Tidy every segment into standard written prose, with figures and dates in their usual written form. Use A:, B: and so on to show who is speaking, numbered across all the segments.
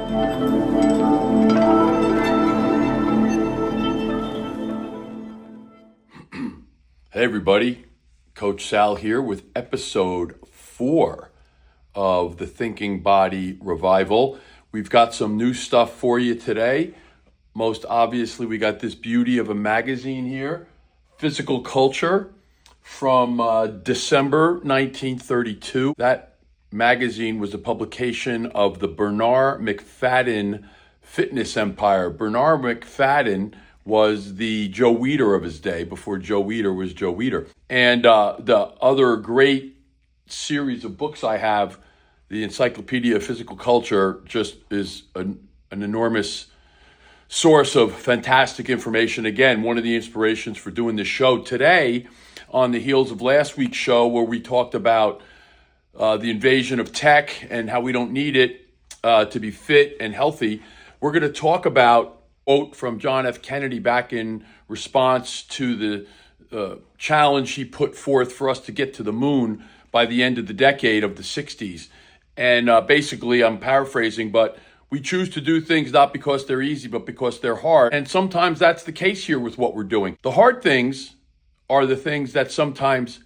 A: Hey everybody, Coach Sal here with episode 4 of the Thinking Body Revival. We've got some new stuff for you today. Most obviously, we got this beauty of a magazine here, Physical Culture, from December 1932. That magazine was a publication of the Bernard McFadden fitness empire. Bernard McFadden was the Joe Weider of his day before Joe Weider was Joe Weider. And the other great series of books I have, the Encyclopedia of Physical Culture, just is an enormous source of fantastic information. Again, one of the inspirations for doing this show today, on the heels of last week's show where we talked about the invasion of tech and how we don't need it to be fit and healthy. We're going to talk about quote from John F. Kennedy back in response to the challenge he put forth for us to get to the moon by the end of the decade of the 60s. And basically, I'm paraphrasing, but we choose to do things not because they're easy, but because they're hard. And sometimes that's the case here with what we're doing. The hard things are the things that sometimes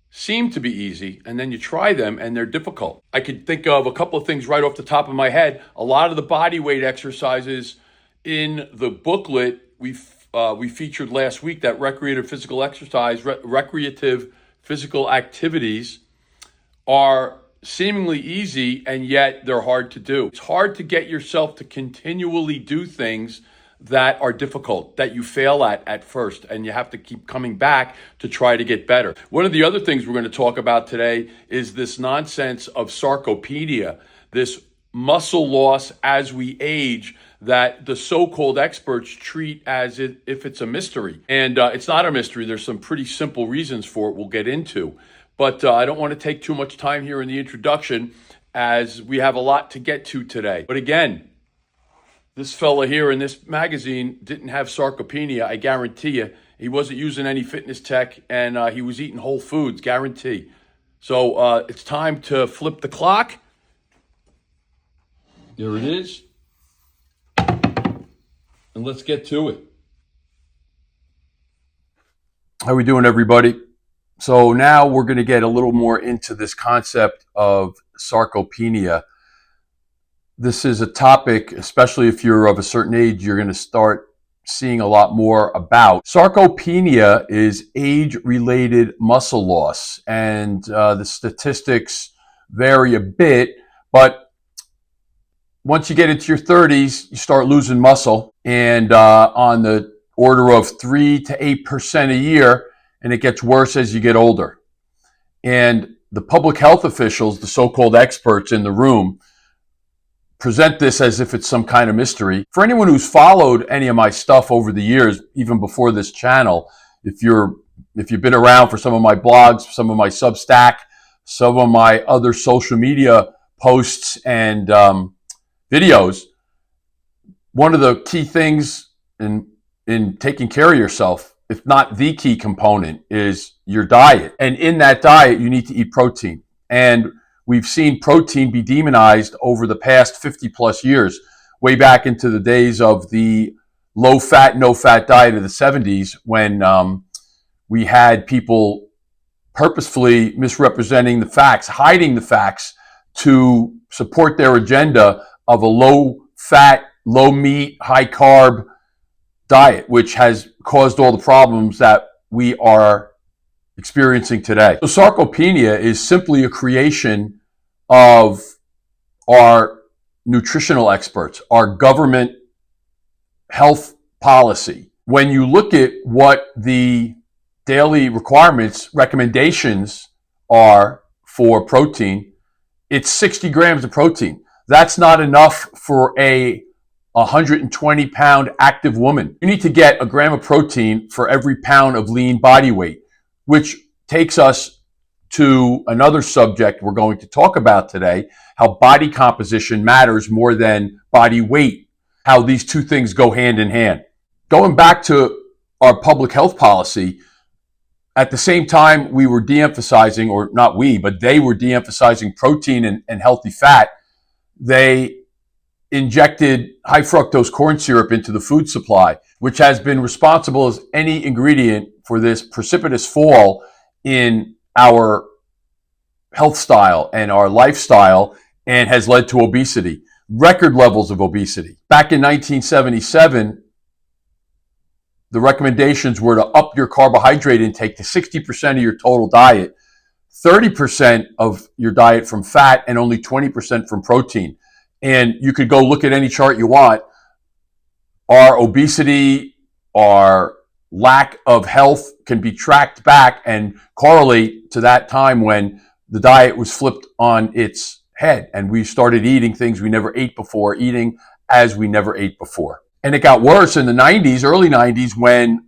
A: seem to be easy, and then you try them and they're difficult. I could think of a couple of things right off the top of my head. A lot of the body weight exercises in the booklet we featured last week, that recreative physical exercise, recreative physical activities, are seemingly easy, and yet they're hard to do. It's hard to get yourself to continually do things that are difficult, that you fail at first, and you have to keep coming back to try to get better. One of the other things we're going to talk about today is this nonsense of sarcopenia, this muscle loss as we age that the so-called experts treat as if it's a mystery. And it's not a mystery. There's some pretty simple reasons for it we'll get into. But I don't want to take too much time here in the introduction, as we have a lot to get to today. But again, this fella here in this magazine didn't have sarcopenia, I guarantee you. He wasn't using any fitness tech, and he was eating whole foods, guarantee. So it's time to flip the clock. There it is. And let's get to it. How are we doing, everybody? So now we're going to get a little more into this concept of sarcopenia. This is a topic, especially if you're of a certain age, you're going to start seeing a lot more about. Sarcopenia is age-related muscle loss, and the statistics vary a bit, but once you get into your 30s, you start losing muscle, and on the order of 3 to 8% a year, and it gets worse as you get older. And the public health officials, the so-called experts in the room, present this as if it's some kind of mystery. For anyone who's followed any of my stuff over the years, even before this channel, if you've been around for some of my blogs, some of my Substack, some of my other social media posts and videos, one of the key things in taking care of yourself, if not the key component, is your diet. And in that diet, you need to eat protein. And we've seen protein be demonized over the past 50 plus years, way back into the days of the low fat, no fat diet of the 70s, when we had people purposefully misrepresenting the facts, hiding the facts to support their agenda of a low fat, low meat, high carb diet, which has caused all the problems that we are experiencing today. So sarcopenia is simply a creation of our nutritional experts, our government health policy. When you look at what the daily recommendations are for protein, it's 60 grams of protein. That's not enough for a 120-pound active woman. You need to get a gram of protein for every pound of lean body weight, which takes us to another subject we're going to talk about today, how body composition matters more than body weight, how these two things go hand in hand. Going back to our public health policy, at the same time we were de-emphasizing, or not we, but they were de-emphasizing protein and healthy fat, they injected high fructose corn syrup into the food supply, which has been responsible as any ingredient for this precipitous fall in our health style and our lifestyle, and has led to obesity, record levels of obesity. Back in 1977, the recommendations were to up your carbohydrate intake to 60% of your total diet, 30% of your diet from fat, and only 20% from protein. And you could go look at any chart you want. Our obesity, our lack of health can be tracked back and correlate to that time when the diet was flipped on its head and we started eating things we never ate before, eating as we never ate before. And it got worse in the 90s, early 90s, when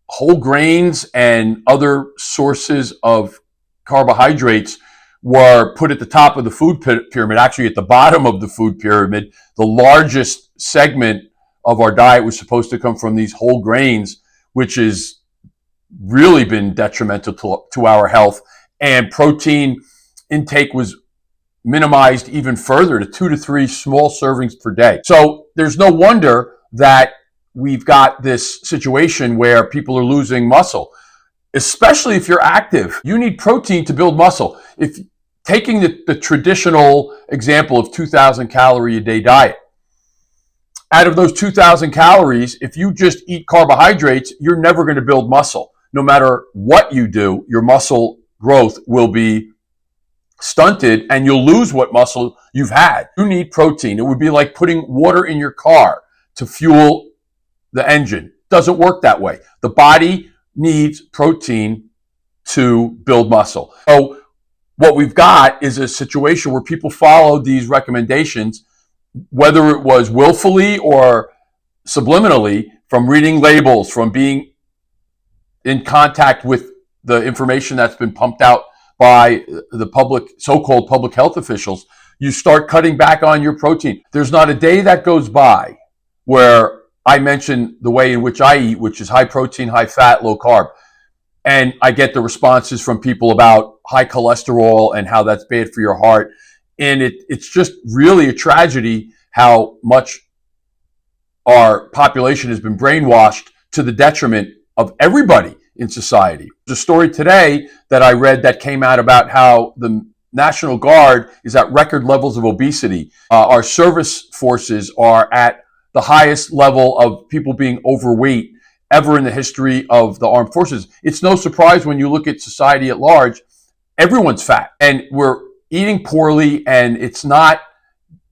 A: whole grains and other sources of carbohydrates were put at the top of the food pyramid, actually at the bottom of the food pyramid. The largest segment of our diet was supposed to come from these whole grains, which has really been detrimental to our health. And protein intake was minimized even further to 2 to 3 small servings per day. So there's no wonder that we've got this situation where people are losing muscle, especially if you're active. You need protein to build muscle. If taking the traditional example of 2,000 calorie a day diet, out of those 2,000 calories, if you just eat carbohydrates, you're never going to build muscle. No matter what you do, your muscle growth will be stunted and you'll lose what muscle you've had. You need protein. It would be like putting water in your car to fuel the engine. Doesn't work that way. The body needs protein to build muscle. So what we've got is a situation where people followed these recommendations, whether it was willfully or subliminally, from reading labels, from being in contact with the information that's been pumped out by the public, so-called public health officials. You start cutting back on your protein. There's not a day that goes by where I mention the way in which I eat, which is high protein, high fat, low carb. And I get the responses from people about high cholesterol and how that's bad for your heart. And it's just really a tragedy how much our population has been brainwashed to the detriment of everybody in society. There's a story today that I read that came out about how the National Guard is at record levels of obesity. Our service forces are at the highest level of people being overweight ever in the history of the armed forces. It's no surprise when you look at society at large, everyone's fat and we're eating poorly, and it's not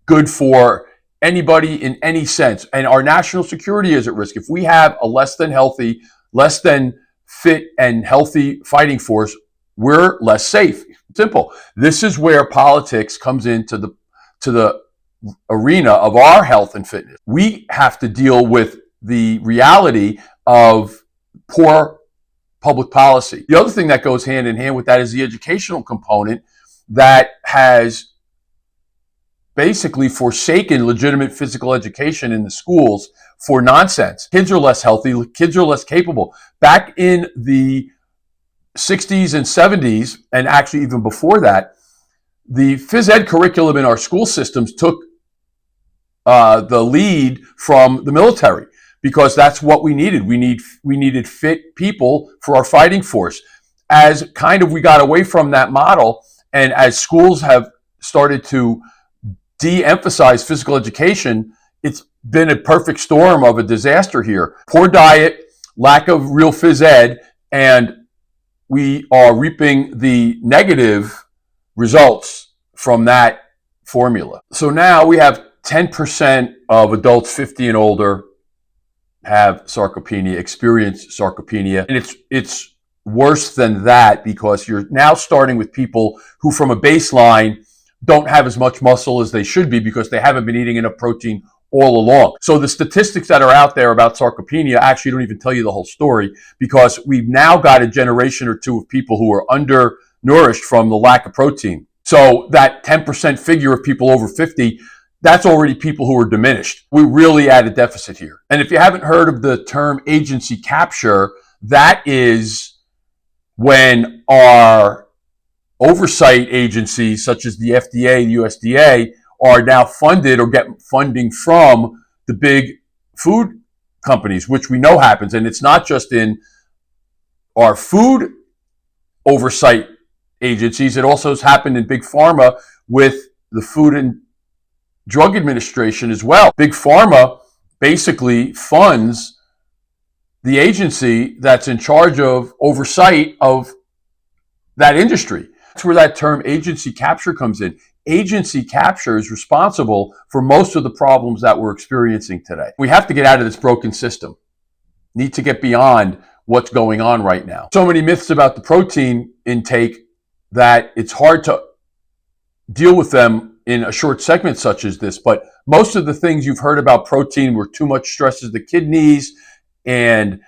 A: good for anybody in any sense. And our national security is at risk. If we have a less than healthy, less than fit and healthy fighting force, we're less safe. Simple. This is where politics comes into the arena of our health and fitness. We have to deal with the reality of poor public policy. The other thing that goes hand in hand with that is the educational component that has basically forsaken legitimate physical education in the schools for nonsense. Kids are less healthy. Kids are less capable. Back in the 60s and 70s, and actually even before that, the phys ed curriculum in our school systems took the lead from the military, because that's what we needed. We needed fit people for our fighting force. As kind of we got away from that model, and as schools have started to de-emphasize physical education, it's been a perfect storm of a disaster here. Poor diet, lack of real phys ed, and we are reaping the negative results from that formula. So now we have 10% of adults 50 and older have sarcopenia, experience sarcopenia. And it's worse than that, because you're now starting with people who from a baseline don't have as much muscle as they should be because they haven't been eating enough protein all along. So the statistics that are out there about sarcopenia actually don't even tell you the whole story, because we've now got a generation or two of people who are undernourished from the lack of protein. So that 10% figure of people over 50, that's already people who are diminished. We're really at a deficit here. And if you haven't heard of the term agency capture, that is when our oversight agencies, such as the FDA, the USDA, are now funded or get funding from the big food companies, which we know happens. And it's not just in our food oversight agencies. It also has happened in big pharma with the Food and Drug Administration as well. Big pharma basically funds the agency that's in charge of oversight of that industry. That's where that term agency capture comes in. Agency capture is responsible for most of the problems that we're experiencing today. We have to get out of this broken system. Need to get beyond what's going on right now. So many myths about the protein intake that it's hard to deal with them in a short segment such as this. But most of the things you've heard about protein where too much stresses the kidneys and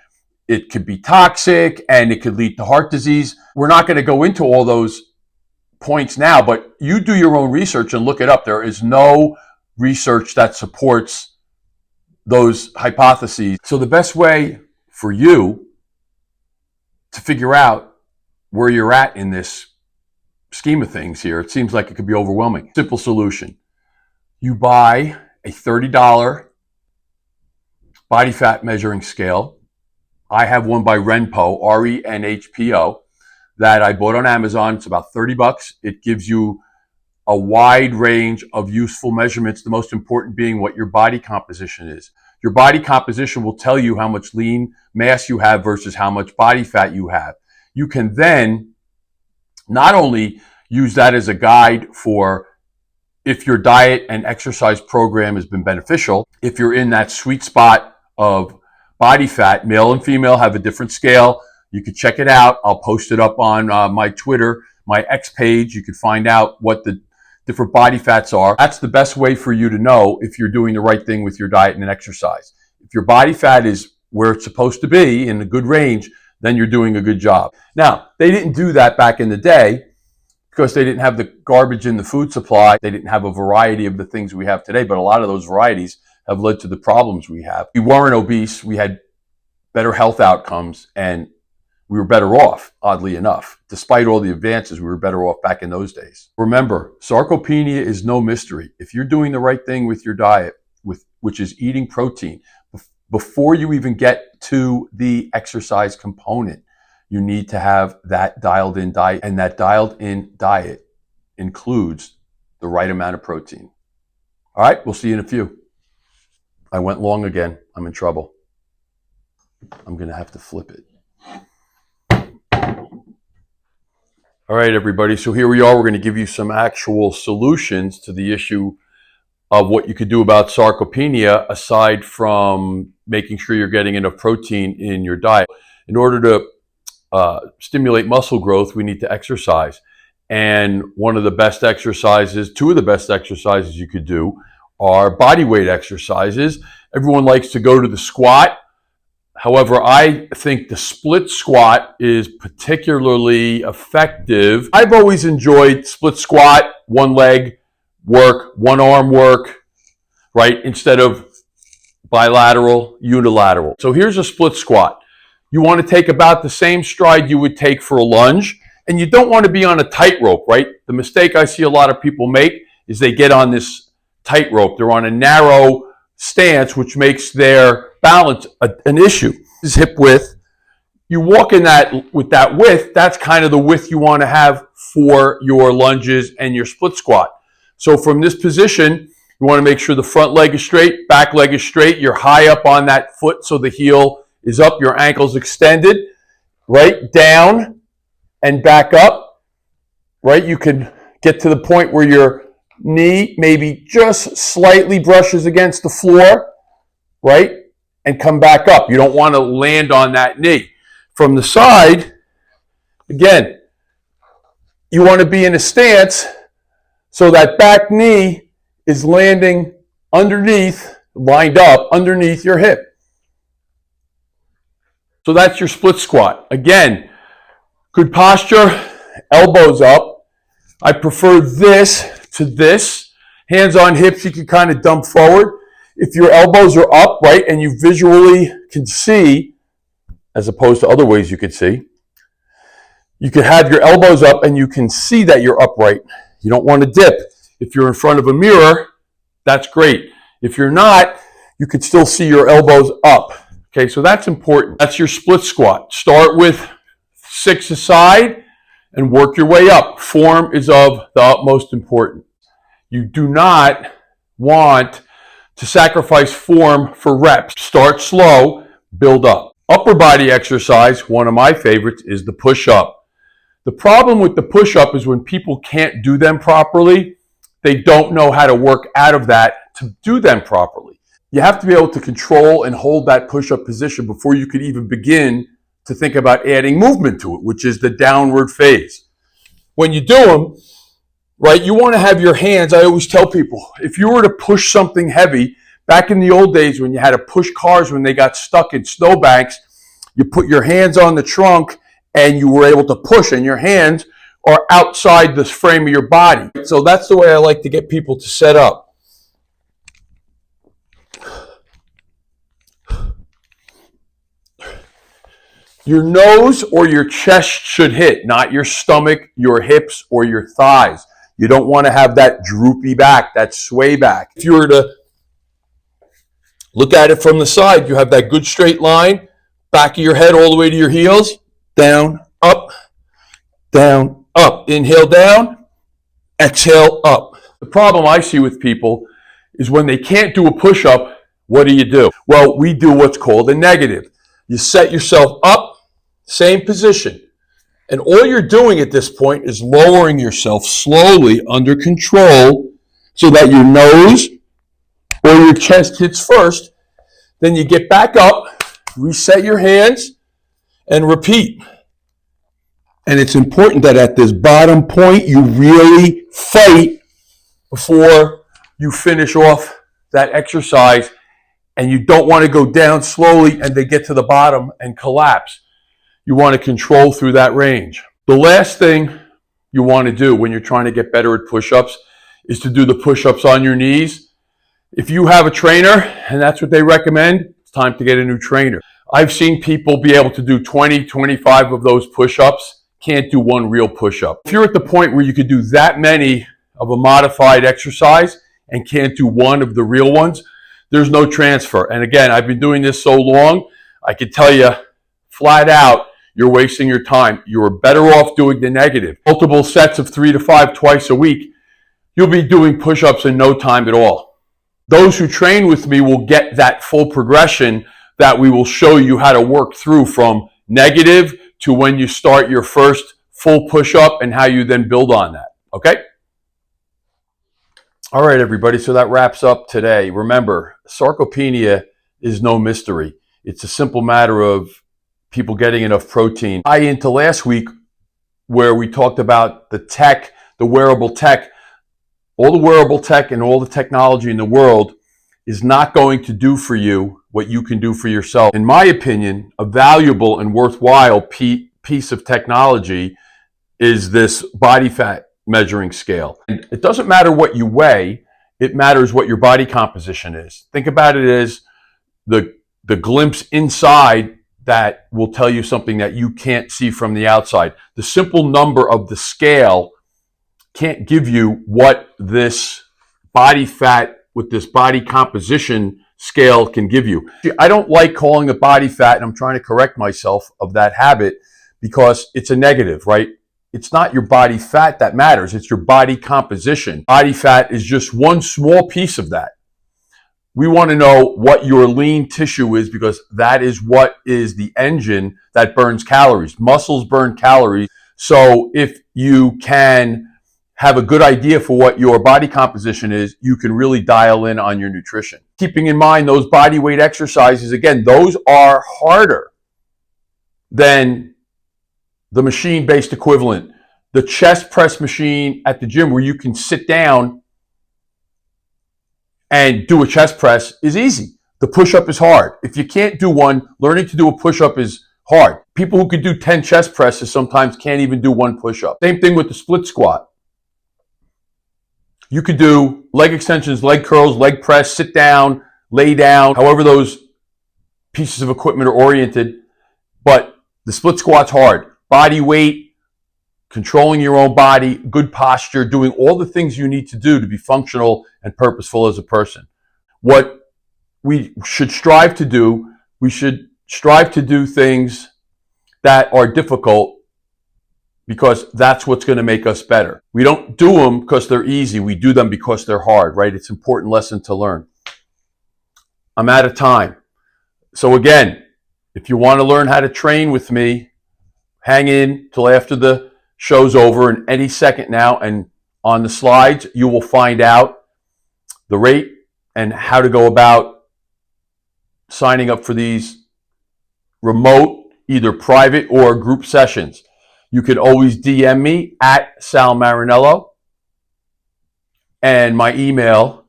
A: it could be toxic and it could lead to heart disease. We're not going to go into all those points now, but you do your own research and look it up. There is no research that supports those hypotheses. So the best way for you to figure out where you're at in this scheme of things here, it seems like it could be overwhelming. Simple solution. You buy a $30 body fat measuring scale. I have one by Renpho, Renhpo, that I bought on Amazon. It's about $30. It gives you a wide range of useful measurements, the most important being what your body composition is. Your body composition will tell you how much lean mass you have versus how much body fat you have. You can then not only use that as a guide for if your diet and exercise program has been beneficial, if you're in that sweet spot of body fat. Male and female have a different scale. You can check it out. I'll post it up on my Twitter, my X page. You can find out what the different body fats are. That's the best way for you to know if you're doing the right thing with your diet and exercise. If your body fat is where it's supposed to be in a good range, then you're doing a good job. Now, they didn't do that back in the day because they didn't have the garbage in the food supply. They didn't have a variety of the things we have today, but a lot of those varieties have led to the problems we have. We weren't obese. We had better health outcomes, and we were better off, oddly enough. Despite all the advances, we were better off back in those days. Remember, sarcopenia is no mystery. If you're doing the right thing with your diet, which is eating protein, before you even get to the exercise component, you need to have that dialed in diet, and that dialed in diet includes the right amount of protein. All right, we'll see you in a few. I went long again. I'm in trouble. I'm going to have to flip it. All right, everybody. So here we are. We're going to give you some actual solutions to the issue of what you could do about sarcopenia, aside from making sure you're getting enough protein in your diet. In order to stimulate muscle growth, we need to exercise. And one of the best exercises, two of the best exercises you could do are body weight exercises. Everyone likes to go to the squat. However, I think the split squat is particularly effective. I've always enjoyed split squat, one leg work, one arm work, right? Instead of bilateral, unilateral. So here's a split squat. You want to take about the same stride you would take for a lunge, and you don't want to be on a tightrope, right? The mistake I see a lot of people make is they get on this tightrope. They're on a narrow stance, which makes their balance an issue. This is hip width. You walk in that with that width, that's kind of the width you want to have for your lunges and your split squat. So from this position, you want to make sure the front leg is straight, back leg is straight. You're high up on that foot so the heel is up, your ankle's extended, right? Down and back up, right? You can get to the point where your knee maybe just slightly brushes against the floor, right? And come back up. You don't want to land on that knee. From the side, again, you want to be in a stance so that back knee is landing underneath, lined up underneath your hip. So that's your split squat. Again, good posture, elbows up. I prefer this to this. Hands on hips, you can kind of dump forward. If your elbows are up, right, and you visually can see, as opposed to other ways you could see, you could have your elbows up and you can see that you're upright. You don't want to dip. If you're in front of a mirror, that's great. If you're not, you can still see your elbows up. Okay, so that's important. That's your split squat. Start with 6 aside and work your way up. Form is of the utmost importance. You do not want to sacrifice form for reps. Start slow, build up. Upper body exercise, one of my favorites, is the push-up. The problem with the push-up is when people can't do them properly, they don't know how to work out of that to do them properly. You have to be able to control and hold that push-up position before you could even begin to think about adding movement to it, which is the downward phase. When you do them, right, you want to have your hands, I always tell people, if you were to push something heavy, back in the old days when you had to push cars when they got stuck in snowbanks, you put your hands on the trunk and you were able to push, and your hands are outside the frame of your body. So that's the way I like to get people to set up. Your nose or your chest should hit, not your stomach, your hips, or your thighs. You don't want to have that droopy back, that sway back. If you were to look at it from the side, you have that good straight line, back of your head all the way to your heels, down, up, down, up. Inhale down, exhale up. The problem I see with people is when they can't do a push-up, what do? Well, we do what's called a negative. You set yourself up, same position. And all you're doing at this point is lowering yourself slowly under control so that your nose or your chest hits first. Then you get back up, reset your hands, and repeat. And it's important that at this bottom point, you really fight before you finish off that exercise. And you don't want to go down slowly and they get to the bottom and collapse. You want to control through that range. The last thing you want to do when you're trying to get better at push-ups is to do the push-ups on your knees. If you have a trainer and that's what they recommend, it's time to get a new trainer. I've seen people be able to do 20, 25 of those push-ups, can't do one real push-up. If you're at the point where you could do that many of a modified exercise and can't do one of the real ones, there's no transfer. And again, I've been doing this so long, I can tell you flat out, you're wasting your time. You're better off doing the negative. Multiple sets of 3 to 5 twice a week, you'll be doing push-ups in no time at all. Those who train with me will get that full progression that we will show you how to work through from negative to when you start your first full push-up and how you then build on that. Okay? All right, everybody. So that wraps up today. Remember, sarcopenia is no mystery. It's a simple matter of people getting enough protein. Into last week where we talked about the tech, the wearable tech. All the wearable tech and all the technology in the world is not going to do for you what you can do for yourself. In my opinion, a valuable and worthwhile piece of technology is this body fat measuring scale. And it doesn't matter what you weigh, it matters what your body composition is. Think about it as the glimpse inside that will tell you something that you can't see from the outside. The simple number of the scale can't give you what this body fat with this body composition scale can give you. I don't like calling it body fat, and I'm trying to correct myself of that habit because it's a negative, right? It's not your body fat that matters. It's your body composition. Body fat is just one small piece of that. We want to know what your lean tissue is because that is what is the engine that burns calories. Muscles burn calories. So if you can have a good idea for what your body composition is, you can really dial in on your nutrition. Keeping in mind those body weight exercises, again, those are harder than the machine-based equivalent. The chest press machine at the gym where you can sit down and do a chest press is easy. The push-up is hard. If you can't do one, learning to do a push-up is hard. People who could do 10 chest presses sometimes can't even do one push-up. Same thing with the split squat. You could do leg extensions, leg curls, leg press, sit down, lay down, however those pieces of equipment are oriented. But the split squat's hard. Body weight, controlling your own body, good posture, doing all the things you need to do to be functional and purposeful as a person. What we should strive to do, we should strive to do things that are difficult because that's what's going to make us better. We don't do them because they're easy. We do them because they're hard, right? It's an important lesson to learn. I'm out of time. So again, if you want to learn how to train with me, hang in till after the show's over, and any second now, and on the slides, you will find out the rate and how to go about signing up for these remote, either private or group sessions. You could always DM me at Sal Marinello, and my email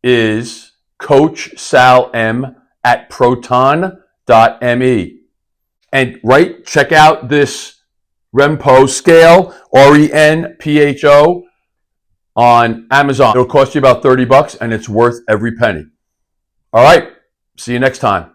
A: is coachsalm@proton.me. And check out this Renpho Scale, Renpho, on Amazon. It'll cost you about $30 and it's worth every penny. All right, see you next time.